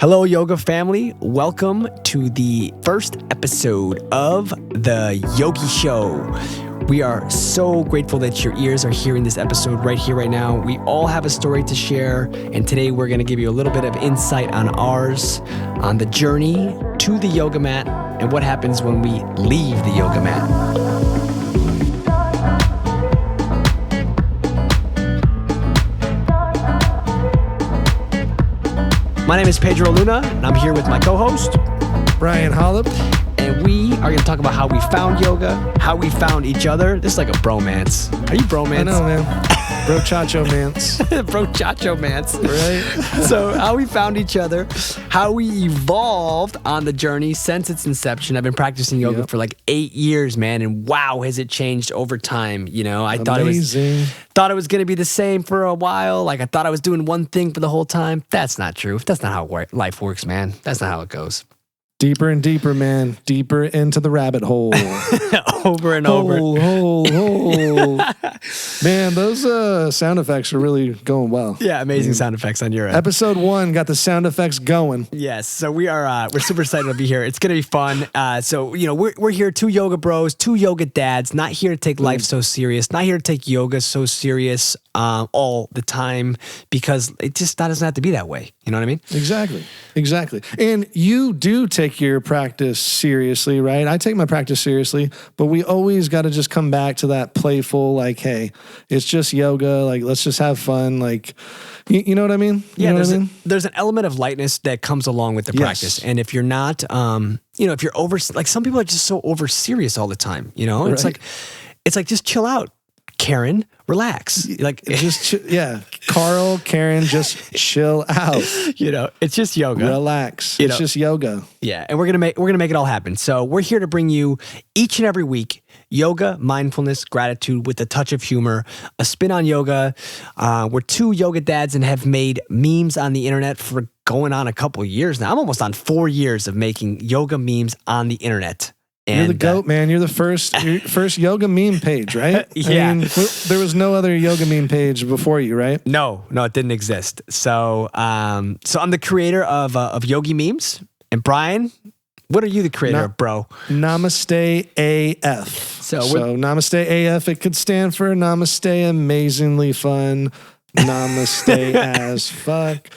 Hello, yoga family. Welcome to the first episode of the Yogi Show. We are so grateful that your ears are hearing this episode right here, right now. We all have a story to share, and today we're going to give you a little bit of insight on ours, on the journey to the yoga mat, and what happens when we leave the yoga mat. My name is Pedro Luna, and I'm here with my co-host, Brian Hollop. And we are going to talk about how we found yoga, how we found each other. This is like a bromance. Are you bromance? I know, man. Bro-chacho-mance. Bro-chacho-mance. Right? So how we found each other, how we evolved on the journey since its inception. I've been practicing yoga for like 8 years, man, and wow, has it changed over time. You know, I thought it was going to be the same for a while. Like I thought I was doing one thing for the whole time. That's not true. That's not how life works, man. That's not how it goes. Deeper and deeper, man. Deeper into the rabbit hole. Over and over. Hole. Man, those sound effects are really going well. Yeah, amazing sound effects on your end. Episode 1 got the sound effects going. Yes, so we're super excited to be here. It's gonna be fun. So you know, we're here, two yoga bros, two yoga dads, not here to take life so serious, not here to take yoga so serious all the time, because it just doesn't have to be that way. You know what I mean? Exactly. And you do take your practice seriously, right? I take my practice seriously, but we always got to just come back to that playful, like, hey, it's just yoga. Like, let's just have fun. Like, you know what I mean? Yeah, there's an element of lightness that comes along with the practice. And if you're not, if you're over, like some people are just so over serious all the time, you know, it's like, just chill out. Karen, relax. Like Carl, Karen, just chill out. You know, it's just yoga. Relax. It's just yoga. Yeah, and we're gonna make it all happen. So we're here to bring you each and every week yoga, mindfulness, gratitude with a touch of humor, a spin on yoga. We're two yoga dads and have made memes on the internet for going on a couple years now. I'm almost on 4 years of making yoga memes on the internet. You're the GOAT, man. You're the first yoga meme page, right? Yeah. I mean, there was no other yoga meme page before you, right? No, it didn't exist. So I'm the creator of Yogimemes. And Brian, what are you the creator of, bro? Namaste AF. So Namaste AF, it could stand for Namaste Amazingly Fun, Namaste as fuck.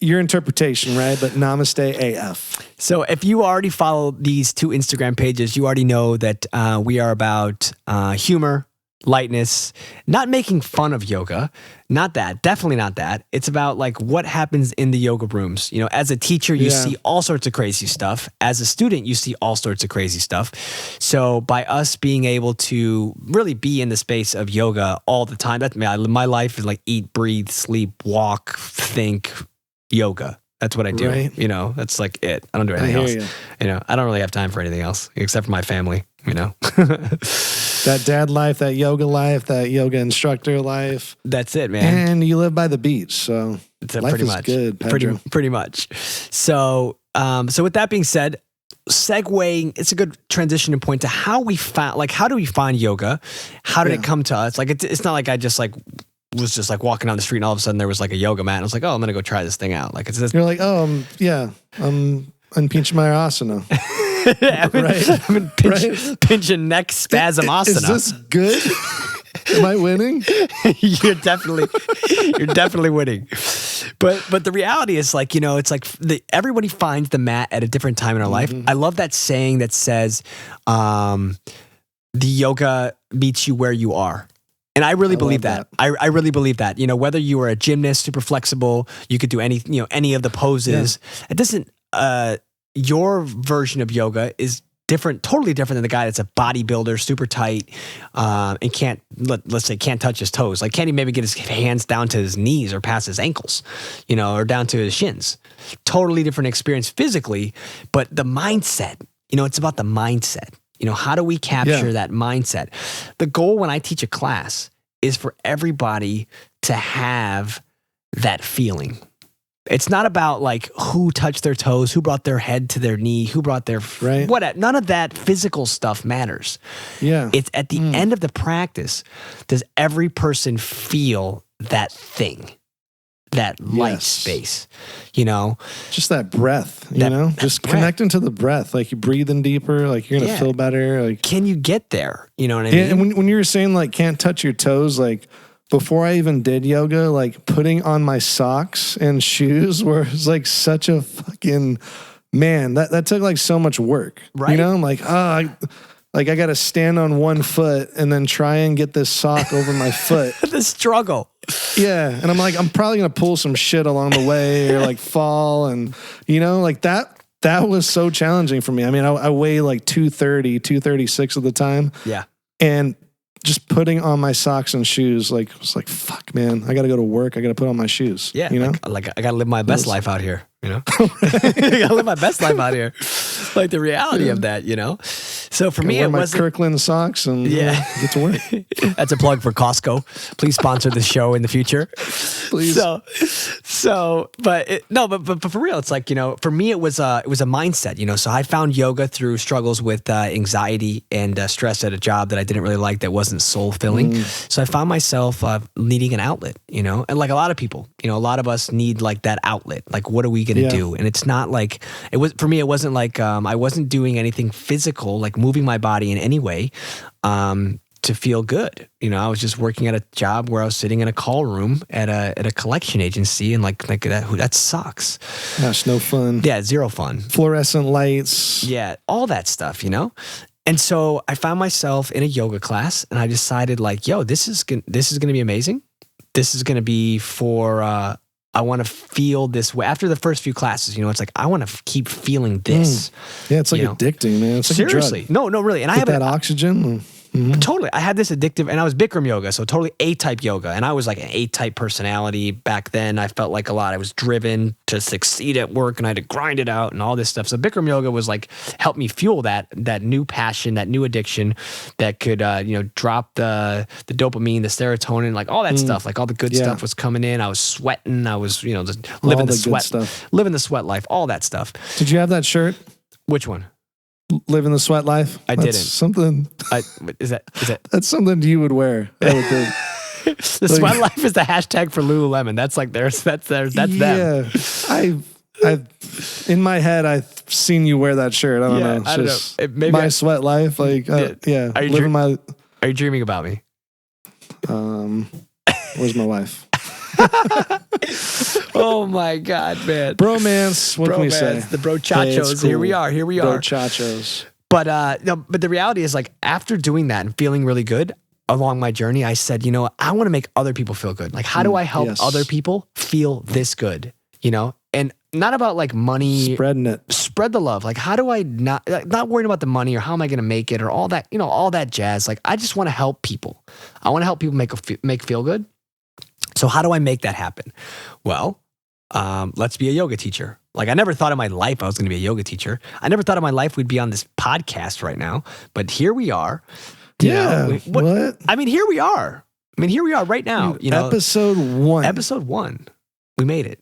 Your interpretation, right? But Namaste AF. So if you already follow these two Instagram pages, you already know that we are about humor, lightness, not making fun of yoga. Not that. Definitely not that. It's about like what happens in the yoga rooms. You know, as a teacher, you see all sorts of crazy stuff. As a student, you see all sorts of crazy stuff. So by us being able to really be in the space of yoga all the time, my life is like eat, breathe, sleep, walk, think, yoga. That's what I do. Right. You know, that's like it. I don't do anything else. You know, I don't really have time for anything else except for my family, you know. That dad life, that yoga instructor life. That's it, man. And you live by the beach, so life pretty is much good, Pedro. Pretty much. So with that being said, segueing, it's a good transition point to how do we find yoga? How did it come to us? Like, it's not like I just like was just like walking down the street and all of a sudden there was like a yoga mat and I was like, oh, I'm gonna go try this thing out. Like it's this. You're like, I'm in Pinchamayasana. I'm in pinching neck spasmasana. Is this good? Am I winning? You're definitely winning. But the reality is, like, you know, it's like everybody finds the mat at a different time in our life. I love that saying that says, the yoga meets you where you are. And I really believe that. I really believe that. You know, whether you are a gymnast, super flexible, you could do any of the poses. Yeah. It doesn't. Your version of yoga is different, totally different than the guy that's a bodybuilder, super tight, and can't touch his toes. Like, can't he maybe get his hands down to his knees or past his ankles, you know, or down to his shins? Totally different experience physically, but the mindset. You know, it's about the mindset. You know, how do we capture that mindset? The goal when I teach a class is for everybody to have that feeling. It's not about like who touched their toes, who brought their head to their knee, who brought their what. None of that physical stuff matters. Yeah, it's at the end of the practice. Does every person feel that thing? that light Yes. space, you know? Just that breath, you know? Just breath. connecting to the breath. Like you breathing deeper, like you're going to Yeah. feel better. Like, Can you get there? You know what I yeah, mean? and when you were saying like can't touch your toes, like before I even did yoga, like putting on my socks and shoes was like such a fucking, man, that took like so much work. Right. You know, I'm like, I got to stand on one foot and then try and get this sock over my foot. The struggle. Yeah. And I'm like, I'm probably going to pull some shit along the way or like fall. And, you know, like that was so challenging for me. I mean, I weigh like 230, 236 at the time. Yeah. And just putting on my socks and shoes, like, was like, fuck, man, I got to go to work. I got to put on my shoes. Yeah. You know? Like I got to live my best life out here, you know? I got to live my best life out here. Like the reality of that, you know? So for me, wear it my wasn't. Kirkland socks and get to work. That's a plug for Costco. Please sponsor the show in the future. Please. But for real, it's like, you know, for me, it was a mindset, you know, so I found yoga through struggles with anxiety and stress at a job that I didn't really like, that wasn't soul filling. So I found myself needing an outlet, you know, and like a lot of people, you know, a lot of us need like that outlet. Like, what are we going to do? And it's not like, for me, it wasn't like, I wasn't doing anything physical, like moving my body in any way, to feel good. You know, I was just working at a job where I was sitting in a call room at a collection agency, and like that sucks. Gosh, no fun. Yeah, zero fun. Fluorescent lights. Yeah, all that stuff, you know? And so I found myself in a yoga class, and I decided like, yo, this is going to be amazing. This is going to be for, I want to feel this way. After the first few classes, you know, it's like, I want to keep feeling this. Yeah, it's like you know? addicting, man. It's like Seriously. a drug. No, really. And I Get have that oxygen. Totally. I had this addictive, and I was Bikram Yoga, so totally A-type yoga. And I was like an A-type personality back then. I felt like a lot. I was driven to succeed at work, and I had to grind it out and all this stuff. So Bikram Yoga was like, helped me fuel that new passion, that new addiction that could, you know, drop the dopamine, the serotonin, like all that stuff. Like all the good stuff was coming in. I was sweating. I was, you know, just living the sweat stuff. Living the sweat life, all that stuff. Did you have that shirt? Which one? Living the sweat life? I That's didn't. Something. Is that? That's something you would wear. I would think. The sweat life is the hashtag for Lululemon. That's like theirs. That's them. Yeah. I've in my head, I've seen you wear that shirt. I don't know. It's I don't just know. Maybe my sweat life. Like, yeah. Are you dreaming about me? Where's my wife? Oh my God, man. Bromance. What can we say? The brochachos. Cool. Here we are. Brochachos. But but the reality is, like, after doing that and feeling really good along my journey, I said, you know, I want to make other people feel good. Like, how do I help other people feel this good? You know, and not about like money, spreading it, spread the love. Like, how do I not worrying about the money or how am I going to make it or all that, you know, all that jazz. Like, I just want to help people. I want to help people make feel good. So how do I make that happen? Well, let's be a yoga teacher. Like, I never thought in my life I was going to be a yoga teacher. I never thought in my life we'd be on this podcast right now, but here we are. What? I mean, here we are. Here we are right now. You know, episode 1. Episode 1. We made it.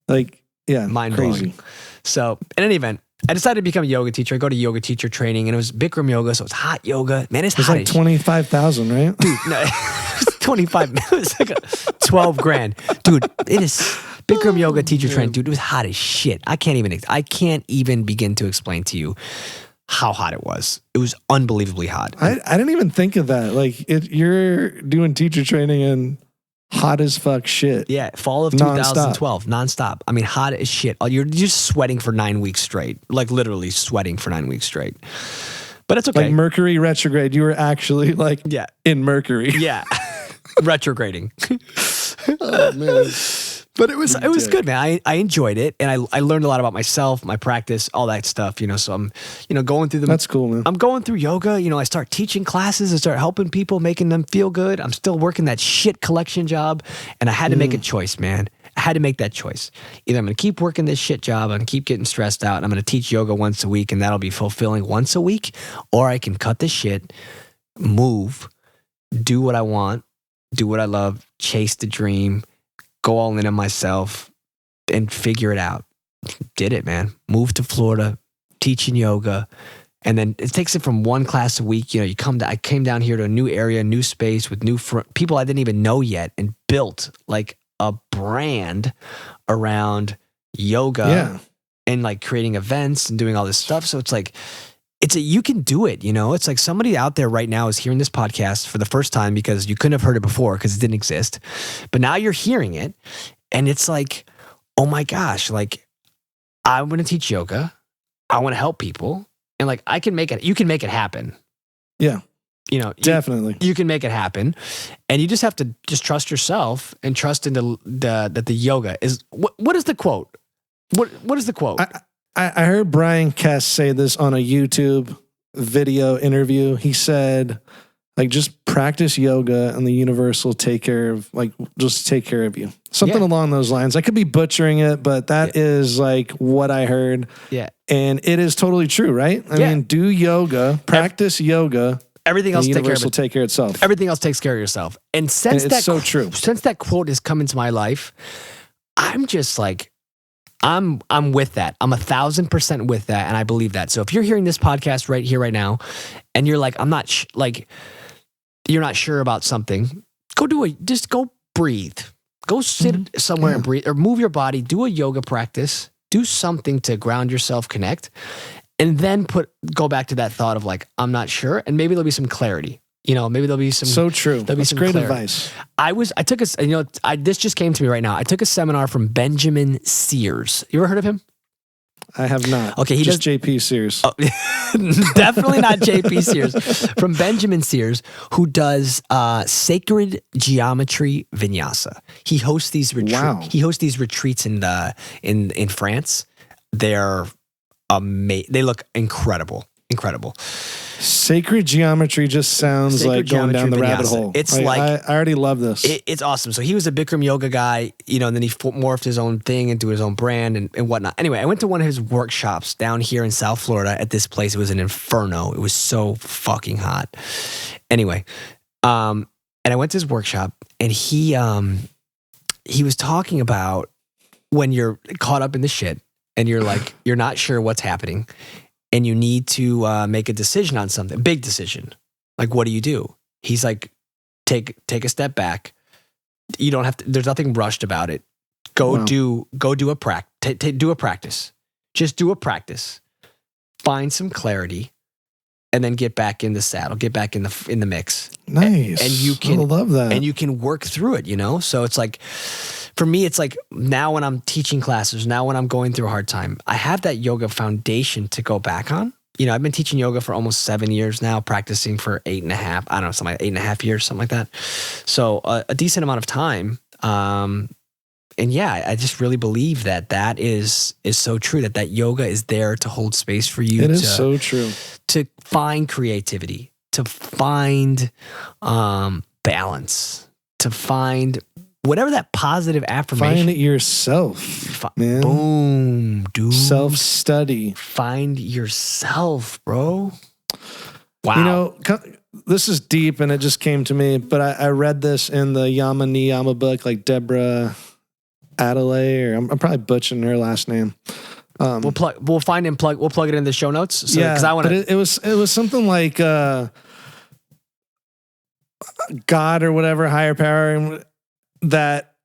Like, yeah, mind crazy. blowing. So, in any event, I decided to become a yoga teacher. I go to yoga teacher training, and it was Bikram Yoga, so it's hot yoga. Man, it's hot. It's like 25,000, right? Dude, no, it's 25. It's like 12 grand. Dude, it is Bikram Yoga teacher training. Dude, it was hot as shit. I can't even begin to explain to you how hot it was. It was unbelievably hot. I didn't even think of that. Like, you're doing teacher training and hot as fuck shit. Yeah, fall of 2012, nonstop. I mean, hot as shit. You're just sweating for 9 weeks straight. Like, literally sweating for 9 weeks straight. But it's okay. Like Mercury retrograde. You were actually like in Mercury. Yeah. Retrograding. Oh, man. But it was good, man. I enjoyed it, and I learned a lot about myself, my practice, all that stuff. You know, so I'm, you know, going through That's cool, man. I'm going through yoga. You know, I start teaching classes. I start helping people, making them feel good. I'm still working that shit collection job, and I had to make a choice, man. I had to make that choice. Either I'm going to keep working this shit job, I'm going to keep getting stressed out, and I'm going to teach yoga once a week, and that'll be fulfilling once a week, or I can cut this shit, move, do what I want, do what I love, chase the dream, go all in on myself and figure it out. Did it, man. Moved to Florida, teaching yoga. And then it takes it from one class a week. You know, I came down here to a new area, new space with new people I didn't even know yet, and built like a brand around yoga and like creating events and doing all this stuff. So it's like, you can do it, you know? It's like somebody out there right now is hearing this podcast for the first time because you couldn't have heard it before because it didn't exist. But now you're hearing it and it's like, oh my gosh, like I want to teach yoga. I want to help people. And like, you can make it happen. Yeah. You know, definitely. You can make it happen. And you just have to just trust yourself and trust in that the yoga is, what is the quote? What is the quote? I heard Brian Kess say this on a YouTube video interview. He said, like, just practice yoga and the universe will take care of you. Something along those lines. I could be butchering it, but that is like what I heard. Yeah. And it is totally true, right? I mean, do yoga, practice yoga. Everything else the universe will take care of itself. Everything else takes care of yourself. And since it's so true. Since that quote has come into my life, I'm just like, I'm with that. I'm 1,000% with that, and I believe that. So if you're hearing this podcast right here, right now, and you're like, I'm not you're not sure about something, just go breathe. Go sit somewhere and breathe, or move your body. Do a yoga practice. Do something to ground yourself, connect, and then go back to that thought of like, I'm not sure, and maybe there'll be some clarity. You know, maybe there'll be some. So true. That's great clarity. Advice. This just came to me right now. I took a seminar from Benjamin Sears. You ever heard of him? I have not. Okay, he just does JP Sears. Oh, definitely not JP Sears. From Benjamin Sears, who does sacred geometry vinyasa. He hosts these retreats in France. They're amazing. They look incredible. Sacred geometry just sounds like going down the rabbit hole. It's I already love this. It's awesome. So he was a Bikram Yoga guy, you know, and then he morphed his own thing into his own brand and whatnot. Anyway, I went to one of his workshops down here in South Florida at this place. It was an inferno. It was so fucking hot. Anyway, and I went to his workshop and he was talking about when you're caught up in the shit and you're like, you're not sure what's happening. And you need to make a decision on something, big decision. Like, what do? He's like, take a step back. You don't have to. There's nothing rushed about it. Do a practice. Just do a practice. Find some clarity, and then get back in the saddle. Get back in the mix. Nice. And you can I love that. And you can work through it. You know. So it's like, for me, it's like now when I'm teaching classes, now when I'm going through a hard time, I have that yoga foundation to go back on. You know, I've been teaching yoga for almost 7 years now, practicing for 8.5. I don't know, something like 8.5 years, something like that. So a decent amount of time. And yeah, I just really believe that is so true. That yoga is there to hold space for you. It is so true. To find creativity, to find balance, to find whatever that positive affirmation. Find it yourself, man. Boom, dude. Self-study. Find yourself, bro. Wow. You know, this is deep and it just came to me, but I read this in the Niyamas book, like Deborah, Adele, or I'm probably butchering her last name. We'll plug it in the show notes. So, yeah, I want to. It was something like God or whatever, higher power, that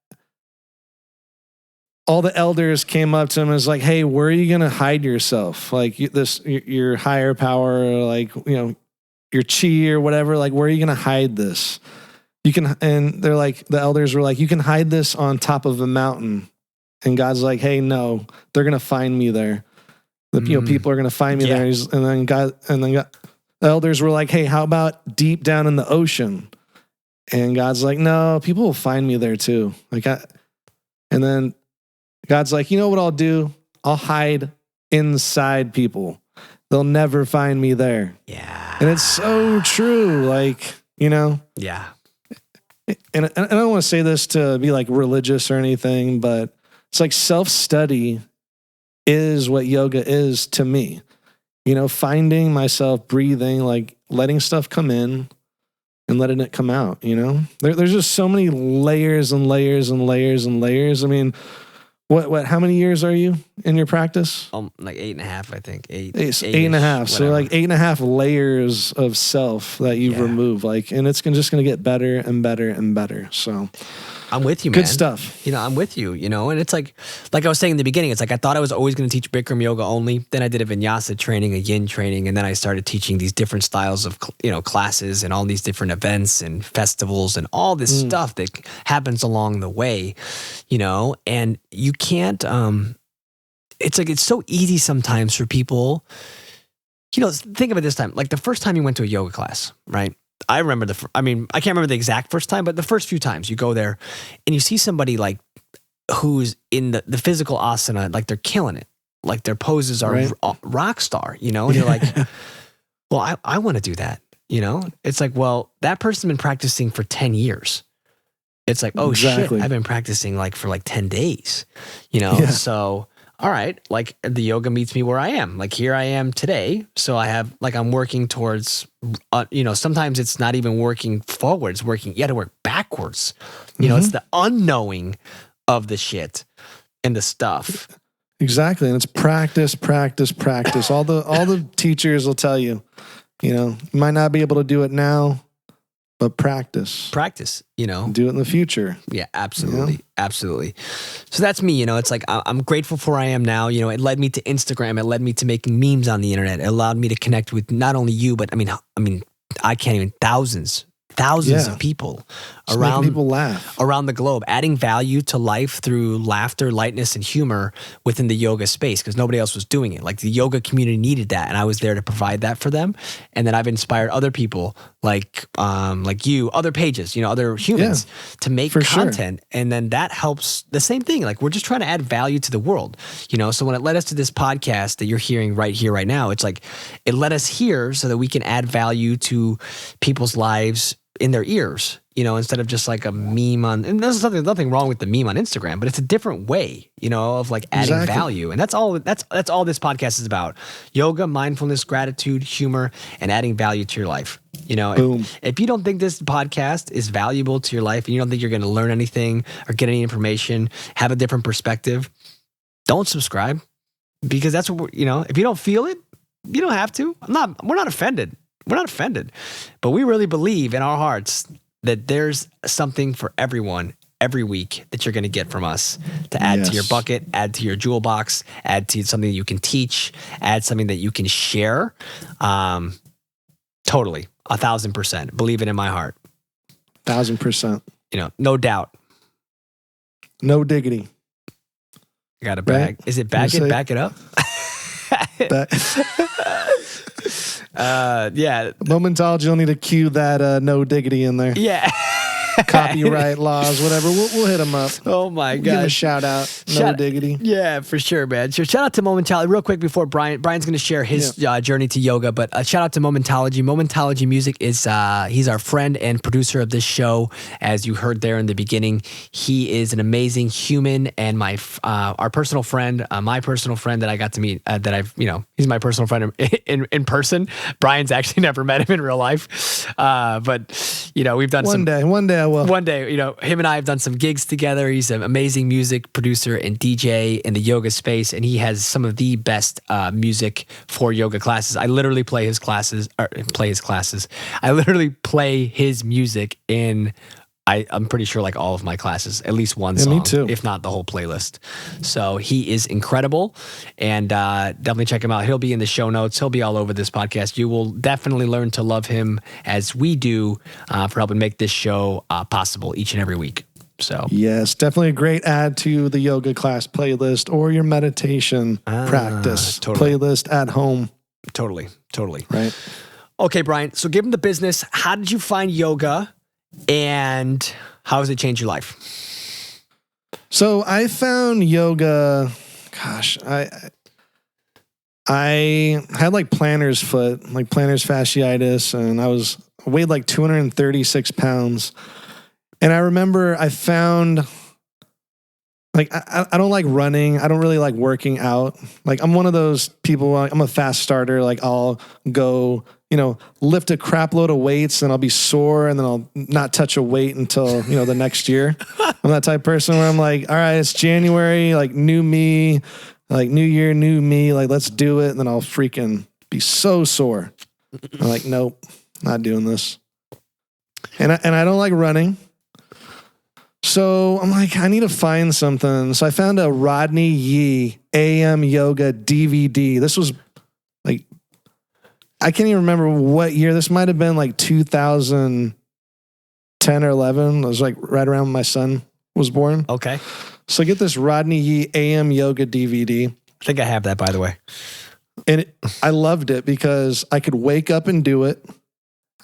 all the elders came up to him and was like, "Hey, where are you gonna hide yourself? Like your higher power, or like, you know, your chi or whatever. Like, where are you gonna hide this? You can." And they're like, the elders were like, "You can hide this on top of a mountain." And God's like, "Hey, no, they're gonna find me there. People are gonna find me there." And then the elders were like, "Hey, how about deep down in the ocean?" And God's like, "No, people will find me there too." And then God's like, "You know what I'll do? I'll hide inside people. They'll never find me there." Yeah. And it's so true. Like, you know? Yeah. And I don't want to say this to be like religious or anything, but it's like self-study is what yoga is to me. You know, finding myself, breathing, like letting stuff come in and letting it come out, you know? There's just so many layers and layers and layers and layers. I mean, what? How many years are you in your practice? Like 8.5, I think. Eight and a half. So like 8.5 layers of self that you've removed. Like, and it's just going to get better and better and better. So I'm with you, man. Good stuff. I'm with you, and it's like I was saying in the beginning, it's like I thought I was always going to teach Bikram Yoga only. Then I did a Vinyasa training, a Yin training, and then I started teaching these different styles of, classes and all these different events and festivals and all this stuff that happens along the way, and you can't, it's like, it's so easy sometimes for people, think of it this time, like the first time you went to a yoga class, right? I remember I can't remember the exact first time, but the first few times you go there and you see somebody like who's in the physical asana, like they're killing it. Like their poses are rock star, and you're like, well, I want to do that. It's like, well, that person's been practicing for 10 years. It's like, oh shit, I've been practicing like for like 10 days, so all right, like the yoga meets me where I am. Like here I am today. So I have, like, I'm working towards, sometimes it's not even working forwards, you got to work backwards. It's the unknowing of the shit and the stuff. Exactly. And it's practice, practice, practice. All the teachers will tell you, you might not be able to do it now, but practice. Do it in the future. Yeah, absolutely. Absolutely. So that's me, it's like I'm grateful for where I am now. It led me to Instagram. It led me to making memes on the internet. It allowed me to connect with not only you, but I can't even thousands of people just making people laugh around the globe, adding value to life through laughter, lightness, and humor within the yoga space, because nobody else was doing it. Like the yoga community needed that, and I was there to provide that for them. And then I've inspired other people like you, other pages, other humans to make content. Sure. And then that helps the same thing. Like we're just trying to add value to the world, So when it led us to this podcast that you're hearing right here, right now, it's like it led us here so that we can add value to people's lives in their ears, instead of just like a meme and there's nothing wrong with the meme on Instagram, but it's a different way, of like adding value. And that's all this podcast is about. Yoga, mindfulness, gratitude, humor, and adding value to your life. If you don't think this podcast is valuable to your life and you don't think you're going to learn anything or get any information, have a different perspective, don't subscribe, because that's what if you don't feel it, you don't have to. We're not offended. We're not offended, but we really believe in our hearts that there's something for everyone every week that you're going to get from us to add to your bucket, add to your jewel box, add to something that you can teach, add something that you can share. Totally. 1,000%. Believe it in my heart. 1,000%. No doubt. No diggity. I got a bag. Right? Is it back it? Back it up? Yeah. Momentology will need to cue that no diggity in there. Yeah. Copyright laws, whatever. We'll hit them up. Oh my God. Give a shout out. No diggity. Yeah, for sure, man. So shout out to Momentology. Real quick before Brian's going to share his journey to yoga, but shout out to Momentology. Momentology Music is, he's our friend and producer of this show. As you heard there in the beginning, he is an amazing human and our personal friend, my personal friend that I got to meet, he's my personal friend in person. Brian's actually never met him in real life. But we've done one day I will. One day, him and I have done some gigs together. He's an amazing music producer and DJ in the yoga space, and he has some of the best music for yoga classes. I literally play his classes. I literally play his music in, I'm pretty sure, like all of my classes, at least one song, me too. if not the whole playlist. So he is incredible, and definitely check him out. He'll be in the show notes. He'll be all over this podcast. You will definitely learn to love him as we do for helping make this show possible each and every week. So yes, definitely a great add to the yoga class playlist or your meditation practice playlist at home. Totally. Right. Okay, Brian. So give him the business. How did you find yoga? And how has it changed your life? So I found yoga, I had like plantar's foot, like plantar's fasciitis, and I weighed like 236 pounds. And I remember I found, like, I don't like running. I don't really like working out. Like, I'm one of those people, I'm a fast starter. Like, I'll go, lift a crap load of weights and I'll be sore and then I'll not touch a weight until, the next year. I'm that type of person where I'm like, all right, it's January, like new me, like new year, new me, like let's do it. And then I'll freaking be so sore. I'm like, nope, not doing this. And I don't like running. So I'm like, I need to find something. So I found a Rodney Yee AM Yoga DVD. This was like, I can't even remember what year. This might have been like 2010 or 11. It was like right around when my son was born. Okay. So I get this Rodney Yee AM Yoga DVD. I think I have that, by the way. And I loved it because I could wake up and do it.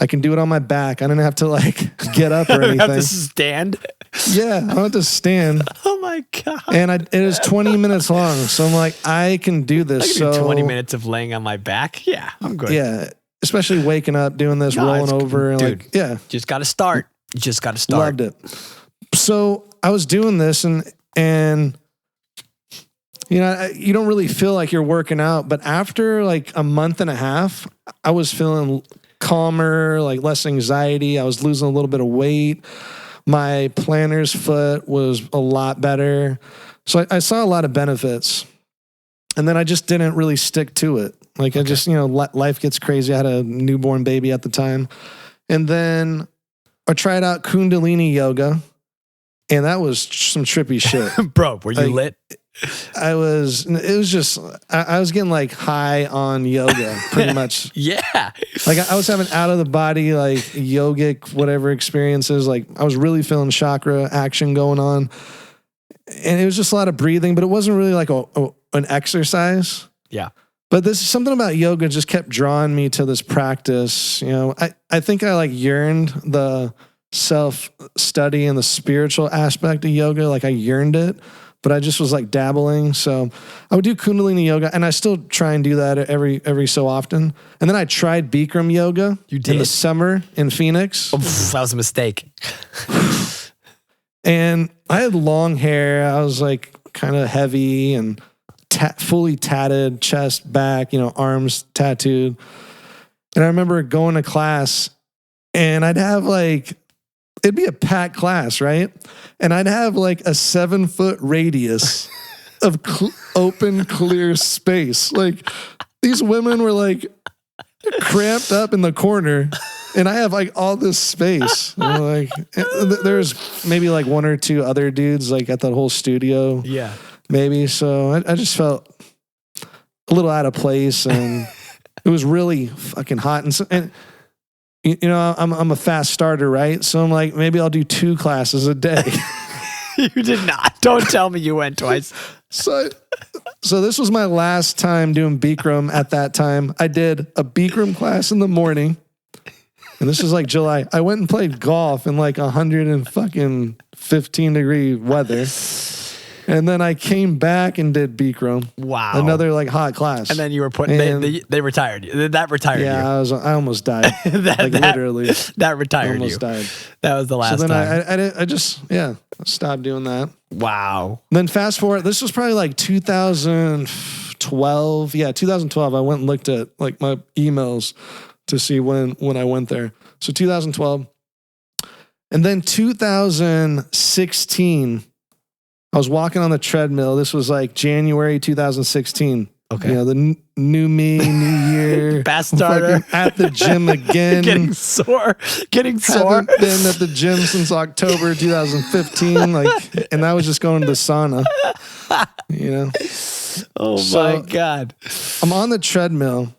I can do it on my back. I don't have to like get up or anything. Have to stand. Yeah, I don't have to stand. Oh my God. And it is 20 minutes long. So I'm like, I can do this. I can do 20 minutes of laying on my back. Yeah, I'm good. Yeah, especially waking up, doing this, rolling over. And dude, like, yeah. Just got to start. You just got to start. Loved it. So I was doing this and you know, you don't really feel like you're working out, but after like a month and a half, I was feeling calmer, like less anxiety. I was losing a little bit of weight. My plantar's foot was a lot better. So I saw a lot of benefits. And then I just didn't really stick to it. Like I just, you know, life gets crazy. I had a newborn baby at the time. And then I tried out Kundalini yoga. And that was some trippy shit. Bro, were you lit? I was getting like high on yoga pretty much. Yeah. Like I was having out of the body, like yogic, whatever experiences. Like I was really feeling chakra action going on. And it was just a lot of breathing, but it wasn't really like an exercise. Yeah. But this is something about yoga just kept drawing me to this practice. You know, I think I like yearned the self-study and the spiritual aspect of yoga. Like I yearned it. But I just was like dabbling. So I would do Kundalini yoga and I still try and do that every so often. And then I tried Bikram yoga in the summer in Phoenix. Oh, that was a mistake. And I had long hair. I was like kind of heavy and fully tatted, chest, back, you know, arms tattooed. And I remember going to class and I'd have like, it'd be a packed class, right? And I'd have like a 7-foot radius of open, clear space. Like these women were like cramped up in the corner and I have like all this space. And like there's maybe like one or two other dudes like at the whole studio. Yeah. Maybe. So I just felt a little out of place and it was really fucking hot. And you know, I'm a fast starter, right? So I'm like, maybe I'll do 2 classes a day. You did not. Don't tell me you went twice. So this was my last time doing Bikram at that time. I did a Bikram class in the morning. And this is like July. I went and played golf in like 115-degree weather. And then I came back and did Bikram. Wow. Another like hot class. And then you were they retired you. That retired you. Yeah, I almost died. Literally. That retired you. Almost died. That was the last time. So time. I just stopped doing that. Wow. Then fast forward, this was probably like 2012. Yeah, 2012. I went and looked at like my emails to see when I went there. So 2012. And then 2016, I was walking on the treadmill. This was like January 2016. Okay. You know, the new me, new year. Fast starter. At the gym again. Getting sore. Haven't been at the gym since October 2015. Like, and I was just going to the sauna. You know? Oh my God. I'm on the treadmill.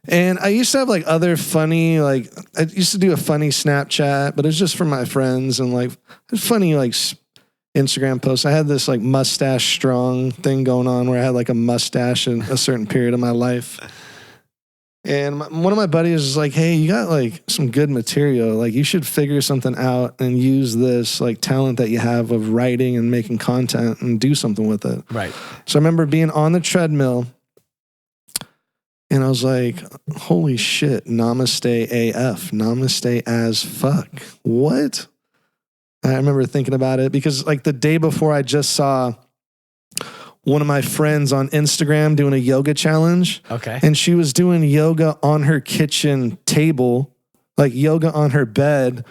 And I used to have like other funny, like I used to do a funny Snapchat, but it's just for my friends and like funny like Instagram posts. I had this like mustache strong thing going on where I had like a mustache in a certain period of my life. And one of my buddies was like, hey, you got like some good material. Like you should figure something out and use this like talent that you have of writing and making content and do something with it. Right. So I remember being on the treadmill and I was like, holy shit, Namaste AF, Namaste as fuck. What? I remember thinking about it because like the day before I just saw one of my friends on Instagram doing a yoga challenge. Okay. And she was doing yoga on her kitchen table, like yoga on her bed,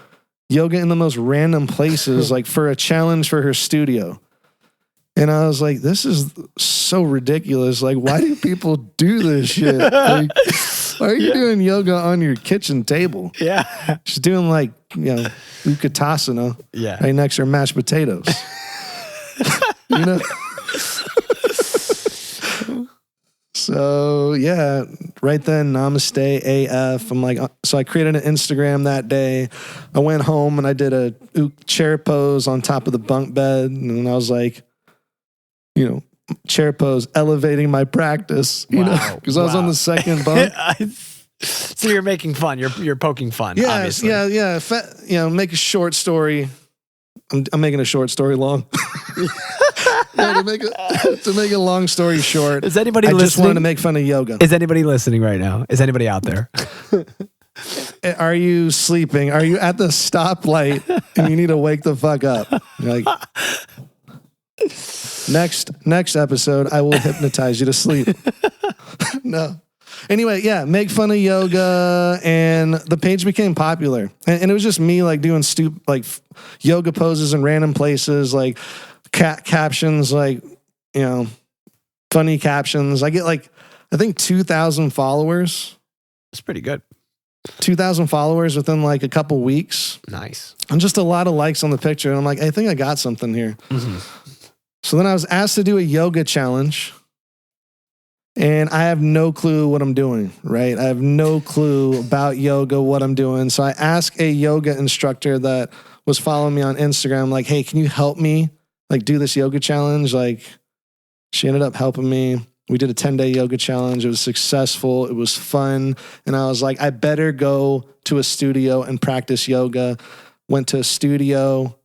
yoga in the most random places, like for a challenge for her studio. And I was like, this is so ridiculous. Like, why do people do this shit? Like, Why are you doing yoga on your kitchen table? Yeah. She's doing like, Utkatasana right next to her mashed potatoes. You know? So, yeah, right then, Namaste AF. I'm like, so I created an Instagram that day. I went home and I did a chair pose on top of the bunk bed. And I was like, chair pose, elevating my practice, because I was on the second bunk. So you're making fun. You're poking fun. Yeah, obviously. yeah. Make a short story. I'm making a short story long. To make a long story short, is anybody listening? I just wanted to make fun of yoga. Is anybody listening right now? Is anybody out there? Are you sleeping? Are you at the stoplight and you need to wake the fuck up? You're like, next episode, I will hypnotize you to sleep. No. Anyway, yeah, make fun of yoga, and the page became popular. And it was just me like doing yoga poses in random places, like captions, like, funny captions. I get I think 2,000 followers. That's pretty good. 2,000 followers within like a couple weeks. Nice. And just a lot of likes on the picture. And I'm like, I think I got something here. Mm-hmm. So then I was asked to do a yoga challenge. And I have no clue what I'm doing, right? I have no clue about yoga, what I'm doing. So I asked a yoga instructor that was following me on Instagram, like, hey, can you help me do this yoga challenge? Like, she ended up helping me. We did a 10-day yoga challenge. It was successful. It was fun. And I was like, I better go to a studio and practice yoga. Went to a studio,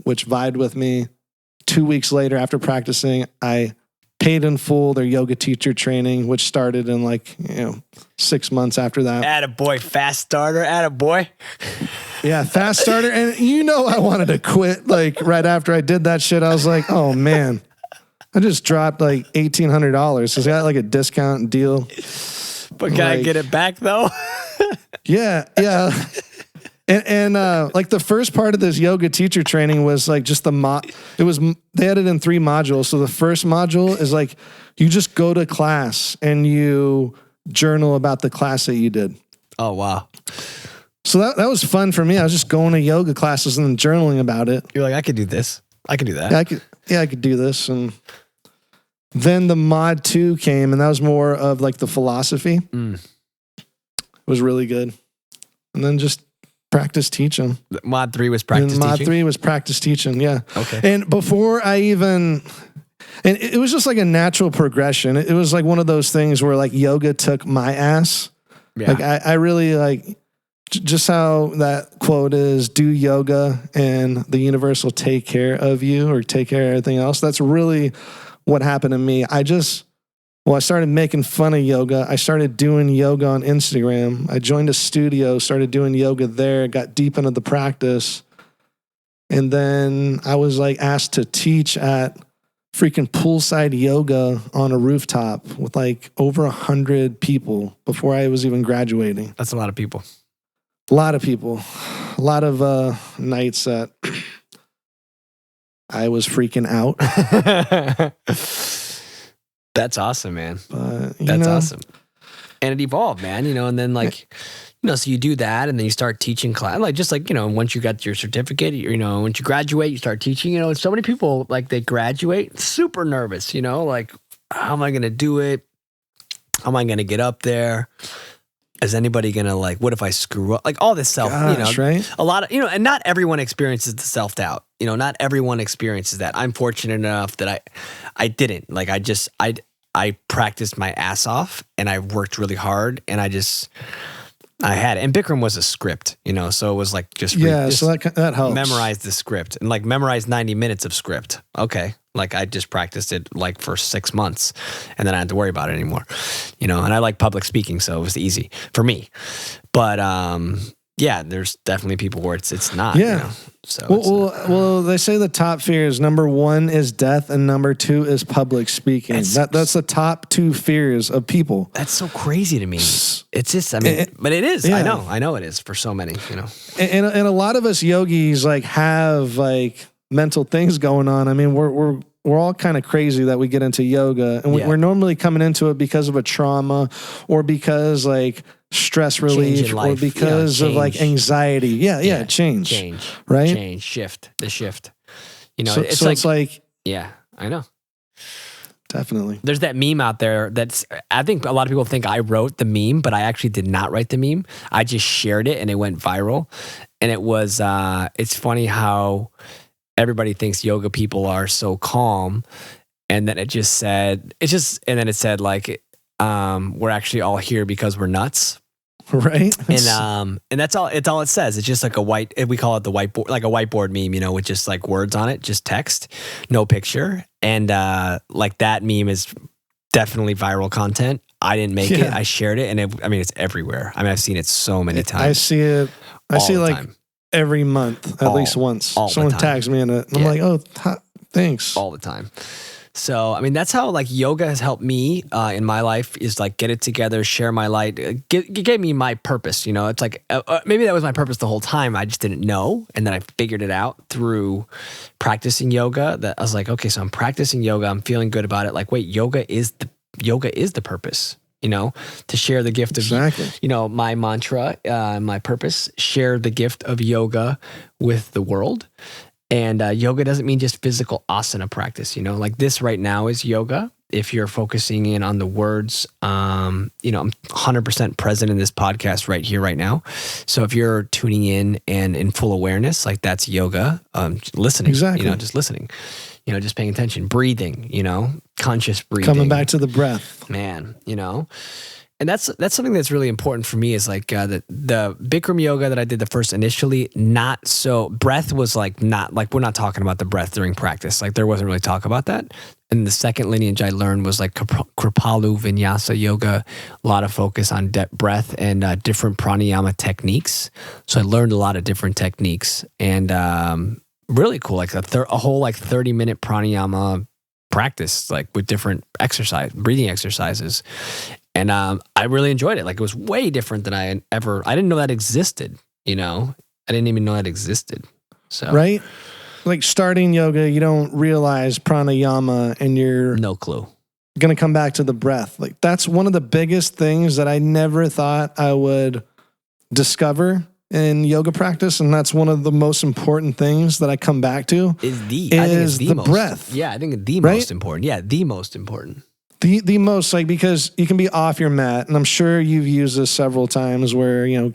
which vibed with me. 2 weeks later, after practicing, I paid in full their yoga teacher training, which started in 6 months after that. Attaboy, fast starter, attaboy. Yeah, fast starter. And I wanted to quit right after I did that shit. I was like, oh man, I just dropped $1,800 because I got a discount deal. But can I get it back though? Yeah. And the first part of this yoga teacher training was just they had it in 3 modules. So the first module is you just go to class and you journal about the class that you did. Oh, wow. So that was fun for me. I was just going to yoga classes and then journaling about it. You're like, I could do this. I could do that. I could do this. And then the mod 2 came, and that was more of the philosophy. It was really good. And then just practice teaching. Mod 3 was practice teaching? Mod 3 was practice teaching, yeah. Okay. And before I even... And it was just a natural progression. It was one of those things where yoga took my ass. Yeah. I really just how that quote is, do yoga and the universe will take care of you or take care of everything else. That's really what happened to me. I started making fun of yoga. I started doing yoga on Instagram. I joined a studio, started doing yoga there, got deep into the practice. And then I was asked to teach at freaking poolside yoga on a rooftop with over 100 people before I was even graduating. That's a lot of people. A lot of people. A lot of nights that I was freaking out. That's awesome, man. That's awesome. And it evolved, man, and then so you do that and then you start teaching class. Once you got your certificate, once you graduate, you start teaching, so many people, they graduate super nervous, how am I going to do it? How am I going to get up there? Is anybody going to what if I screw up? All this self, right? A lot of, and not everyone experiences the self-doubt. Not everyone experiences that. I'm fortunate enough that I didn't. I practiced my ass off and I worked really hard and I had it. And Bikram was a script, so it was so that helps. Memorize the script and memorize 90 minutes of script. Okay. I just practiced it for 6 months and then I had to worry about it anymore, and I like public speaking. So it was easy for me, but, yeah, there's definitely people where it's not. Yeah. So well, they say the top fears, number 1 is death and number 2 is public speaking. That's the top 2 fears of people. That's so crazy to me. It's just, but it is. Yeah. I know it is for so many, And a lot of us yogis have mental things going on. We're we're all kind of crazy that we get into yoga, and we're normally coming into it because of a trauma or because like stress relief or because of like anxiety. Yeah, change, right? Change, shift, the shift. You know, it's like yeah, I know. Definitely. There's that meme out there I think a lot of people think I wrote the meme, but I actually did not write the meme. I just shared it and it went viral. And it was, it's funny how everybody thinks yoga people are so calm. And then it said like, we're actually all here because we're nuts. Right. And that's all it says. It's just like we call it the whiteboard, like a whiteboard meme, you know, with just like words on it, just text, no picture. And like that meme is definitely viral content. I didn't make it. I shared it. And it's everywhere. I mean, I've seen it so many times. I see it. I see it like every month, at least once. Someone tags me in it. And I'm like, oh, thanks. All the time. So, I mean, that's how like yoga has helped me in my life, is like get it together, share my light. It gave me my purpose, you know. It's like maybe that was my purpose the whole time. I just didn't know. And then I figured it out through practicing yoga. That I was like, okay, so I'm practicing yoga. I'm feeling good about it. Like, wait, yoga is the purpose, you know, to share the gift of, you know, my mantra, my purpose, share the gift of yoga with the world. And yoga doesn't mean just physical asana practice, you know, like this right now is yoga. If you're focusing in on the words, you know, I'm 100% present in this podcast right here, right now. So if you're tuning in and in full awareness, like that's yoga, listening, you know, just listening, you know, just paying attention, breathing, you know, conscious breathing. Coming back to the breath. Man, you know. And that's something that's really important for me is like the Bikram yoga that I did the first initially, not so, breath was like not, like we're not talking about the breath during practice. Like there wasn't really talk about that. And the second lineage I learned was like Kripalu Vinyasa yoga, a lot of focus on breath and different pranayama techniques. So I learned a lot of different techniques and really cool, like a whole like 30-minute pranayama practice, like with different breathing exercises. And I really enjoyed it. Like it was way different than I didn't know that existed, you know? I didn't even know that existed. So right? Like starting yoga, you don't realize pranayama and you're no clue. Going to come back to the breath. Like that's one of the biggest things that I never thought I would discover in yoga practice. And that's one of the most important things that I come back to is the breath. Yeah, I think the most important. Yeah, the most important. The most, like, because you can be off your mat, and I'm sure you've used this several times where, you know,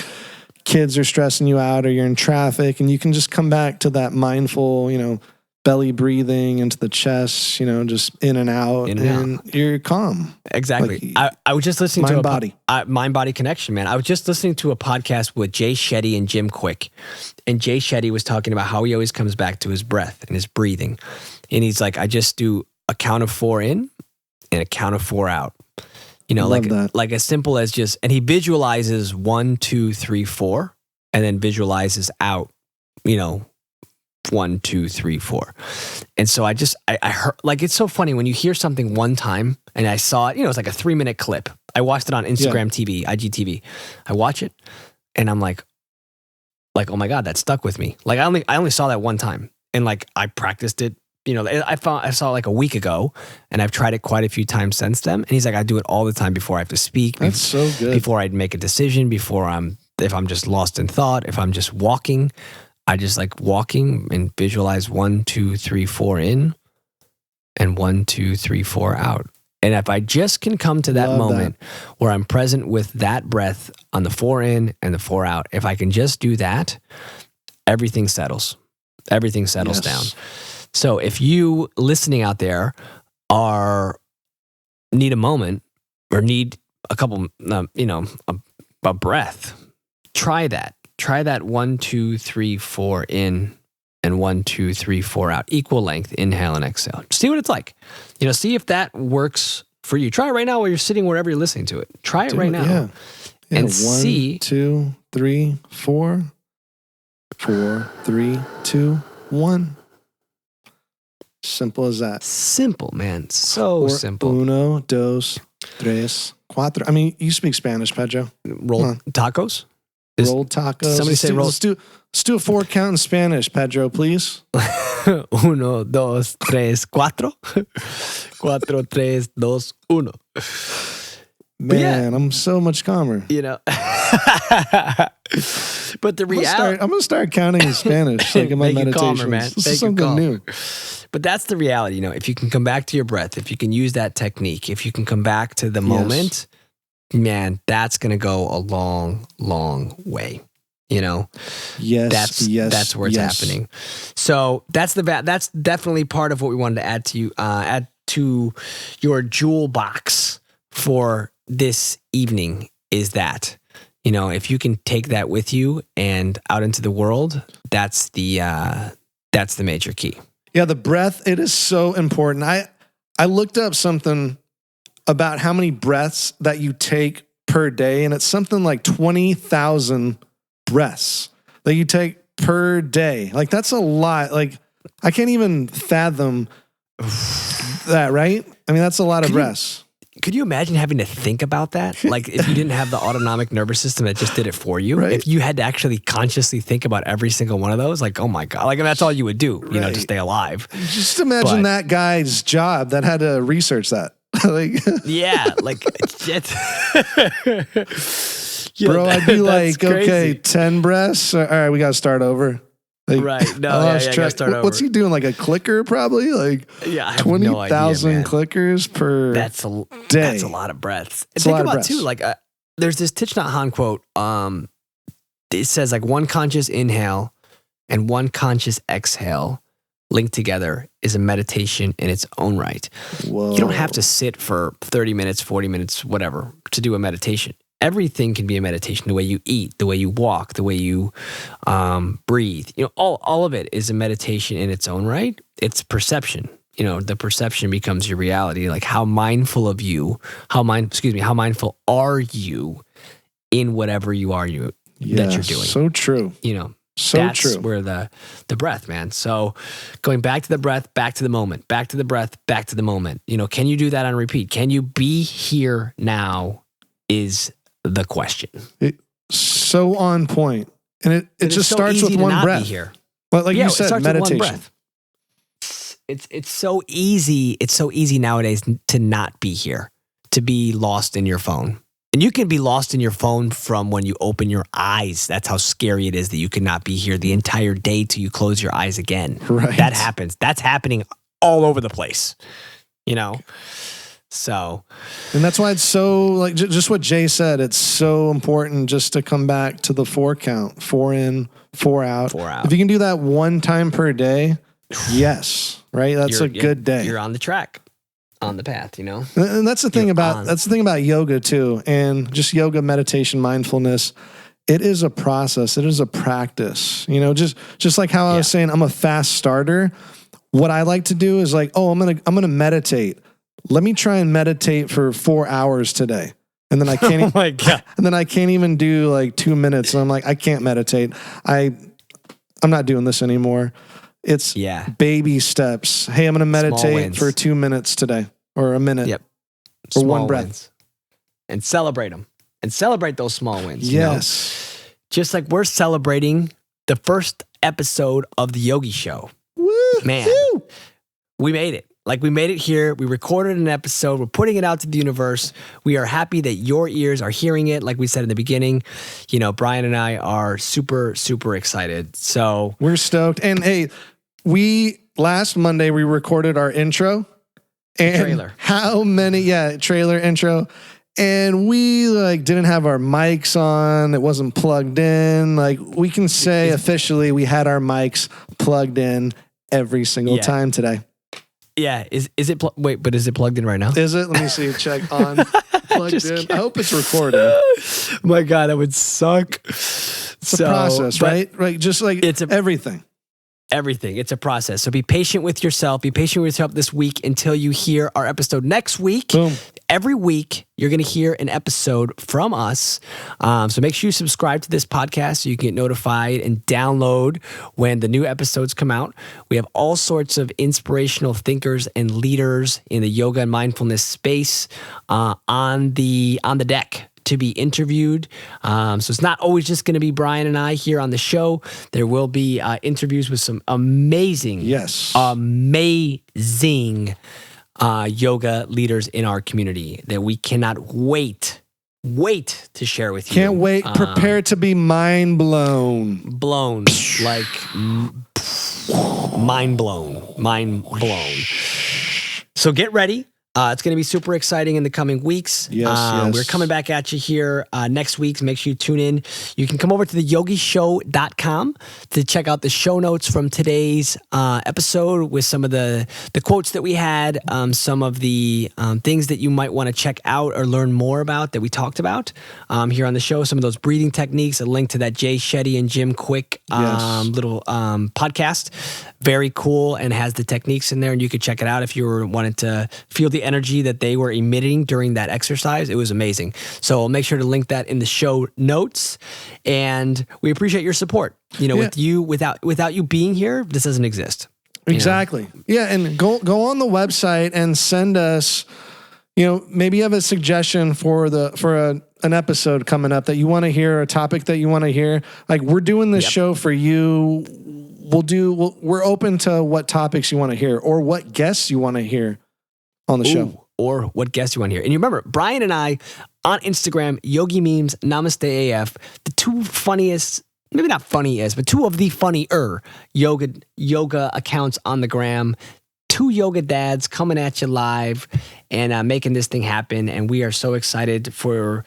kids are stressing you out or you're in traffic and you can just come back to that mindful, you know, belly breathing into the chest, you know, just in and out, and you're calm. Exactly. Like, I was just listening to mind-body connection, man. I was just listening to a podcast with Jay Shetty and Jim Kwik, and Jay Shetty was talking about how he always comes back to his breath and his breathing. And he's like, I just do a count of 4 in and a count of 4 out. You know, like as simple as just, and he visualizes 1, 2, 3, 4, and then visualizes out, you know, 1, 2, 3, 4. And so I heard, like, it's so funny when you hear something one time, and I saw it, you know, it's like a 3-minute clip. I watched it on Instagram TV, IGTV. I watch it and I'm like, oh my God, that stuck with me. Like I only saw that one time, and like I practiced it. You know, I saw it like a week ago, and I've tried it quite a few times since then. And he's like, I do it all the time before I have to speak. That's so good. Before I make a decision, if I'm just lost in thought, if I'm just walking, I just like walking and visualize 1, 2, 3, 4 in and 1, 2, 3, 4 out. And if I just can come to that moment where I'm present with that breath on the 4 in and the 4 out, if I can just do that, everything settles. Everything settles down. So if you listening out there need a moment or need a couple, you know, a breath, try that. Try that 1, 2, 3, 4 in and 1, 2, 3, 4 out. Equal length, inhale and exhale. See what it's like. You know, see if that works for you. Try it right now while you're sitting wherever you're listening to it. Try it right now. Yeah. And 1, see. 2, 3, 4. 4, 3, 2, 1. Simple as that. Simple, man. So simple. 1, 2, 3, 4. I mean, you speak Spanish, Pedro. Roll tacos? Rolled tacos. Somebody say roll. Let's do a 4 count in Spanish, Pedro, please. 1, 2, 3, 4. 4, 3, 2, 1. Man, I'm so much calmer. You know. But the reality, I'm gonna start counting in Spanish, like in my meditations. Calmer, man. This is something new. But that's the reality, you know. If you can come back to your breath, if you can use that technique, if you can come back to the moment, man, that's gonna go a long, long way. You know. Yes. That's where it's happening. So that's definitely part of what we wanted to add to your jewel box for this evening. Is that, you know, if you can take that with you and out into the world, that's the major key. Yeah, the breath, it is so important. I looked up something about how many breaths that you take per day, and it's something like 20,000 breaths that you take per day. Like, that's a lot. Like, I can't even fathom that, right? I mean, that's a lot of breaths. Could you imagine having to think about that? Like, if you didn't have the autonomic nervous system that just did it for you, right. If you had to actually consciously think about every single one of those, like, oh my God, like, that's all you would do, you know, to stay alive. Just imagine that guy's job that had to research that. Like, yeah, like, bro, I'd be like, crazy. Okay, 10 breaths. All right, we got to start over. Like, right. No, I gotta start over. What's he doing? Like a clicker, probably? Like 20,000 clickers per day. That's a lot of breaths. And think about too, like there's this Thich Nhat Hanh quote. It says like one conscious inhale and one conscious exhale linked together is a meditation in its own right. Whoa. You don't have to sit for 30 minutes, 40 minutes, whatever, to do a meditation. Everything can be a meditation. The way you eat, the way you walk, the way you breathe. You know, all of it is a meditation in its own right. It's perception. You know, the perception becomes your reality. Like, how mindful are you in whatever you are that you're doing? So true. You know, that's true. Where the breath, man. So going back to the breath, back to the moment, back to the breath, back to the moment. You know, can you do that on repeat? Can you be here now is the question. So on point. And it just so starts with one breath. Here. But like you said, meditation. It's so easy. It's so easy nowadays to not be here, to be lost in your phone. And you can be lost in your phone from when you open your eyes. That's how scary it is that you cannot be here the entire day till you close your eyes again. Right. That happens. That's happening all over the place, you know? So, and that's why it's so, like, just what Jay said, it's so important just to come back to the 4 count, 4 in, 4 out. 4 out. If you can do that 1 time per day, yes, right? That's a good day. You're on the track, on the path, you know? And that's the thing about yoga too. And just yoga, meditation, mindfulness. It is a process. It is a practice, you know, just like how I was saying, I'm a fast starter. What I like to do is like, I'm going to meditate. Let me try and meditate for 4 hours today. And then I can't, oh my God. And then I can't even do like 2 minutes. And I'm like, I can't meditate. I'm not doing this anymore. It's baby steps. Hey, I'm going to meditate for 2 minutes today or a minute. Yep. Or small 1 breath. Wins. And celebrate them and celebrate those small wins. Yes. You know? Just like we're celebrating the first episode of the Yogi Show. Woo! Man, we made it. Like, we made it here. We recorded an episode. We're putting it out to the universe. We are happy that your ears are hearing it. Like we said in the beginning, you know, Brian and I are super, super excited. So we're stoked. And hey, last Monday, we recorded our intro. And trailer. Trailer intro. And we didn't have our mics on. It wasn't plugged in. Like, we can say officially we had our mics plugged in every single time today. Yeah, is it? But is it plugged in right now? Is it? Let me see. Check on. Plugged in. Kidding. I hope it's recording. My God, that would suck. It's a process, right? Right. Just like everything. Everything. It's a process. So be patient with yourself. Be patient with yourself this week until you hear our episode next week. Boom. Every week, you're going to hear an episode from us. So make sure you subscribe to this podcast so you can get notified and download when the new episodes come out. We have all sorts of inspirational thinkers and leaders in the yoga and mindfulness space on the deck to be interviewed. So it's not always just going to be Brian and I here on the show. There will be interviews with some amazing yoga leaders in our community that we cannot wait to share with you. Can't wait. Prepare to be mind blown. Blown. Like mind blown. So get ready. It's going to be super exciting in the coming weeks. Yes. We're coming back at you here next week. So make sure you tune in. You can come over to theyogishow.com to check out the show notes from today's episode with some of the quotes that we had, some of the things that you might want to check out or learn more about that we talked about here on the show. Some of those breathing techniques, a link to that Jay Shetty and Jim Kwik little podcast. Very cool, and has the techniques in there, and you could check it out if you were wanting to feel the energy that they were emitting during that exercise. It was amazing. So I'll make sure to link that in the show notes, and we appreciate your support. With you, without you being here, this doesn't exist. Exactly. Yeah, and go on the website and send us. Maybe you have a suggestion for an episode coming up that you want to hear, a topic that you want to hear. Like, we're doing this show for you. We're open to what topics you want to hear or what guests you want to hear on the show. Or what guests you want to hear. And you remember, Brian and I on Instagram, Yogimemes, Namaste AF, the two funniest, maybe not funniest, but two of the funnier yoga accounts on the gram. Two yoga dads coming at you live and making this thing happen. And we are so excited for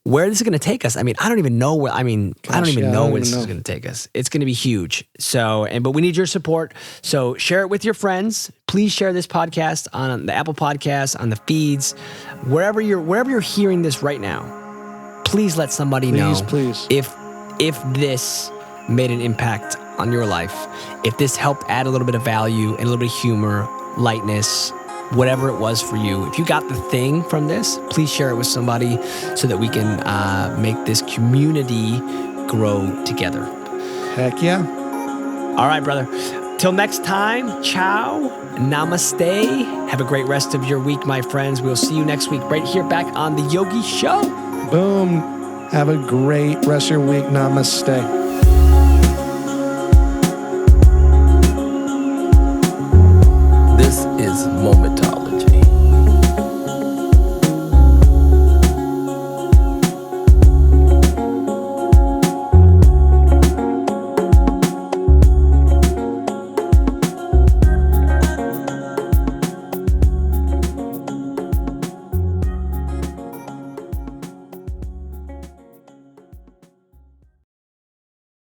where this is going to take us. I mean, I don't even know where this is going to take us. It's going to be huge. So, but we need your support. So share it with your friends. Please share this podcast on the Apple Podcasts, on the feeds, wherever you're hearing this right now. Please let somebody know if this made an impact on your life, if this helped add a little bit of value and a little bit of humor, lightness, whatever it was for you. If you got the thing from this, please share it with somebody so that we can make this community grow together. Heck yeah. All right, brother. Till next time, ciao, namaste. Have a great rest of your week, my friends. We'll see you next week right here back on The Yogi Show. Boom. Have a great rest of your week. Namaste.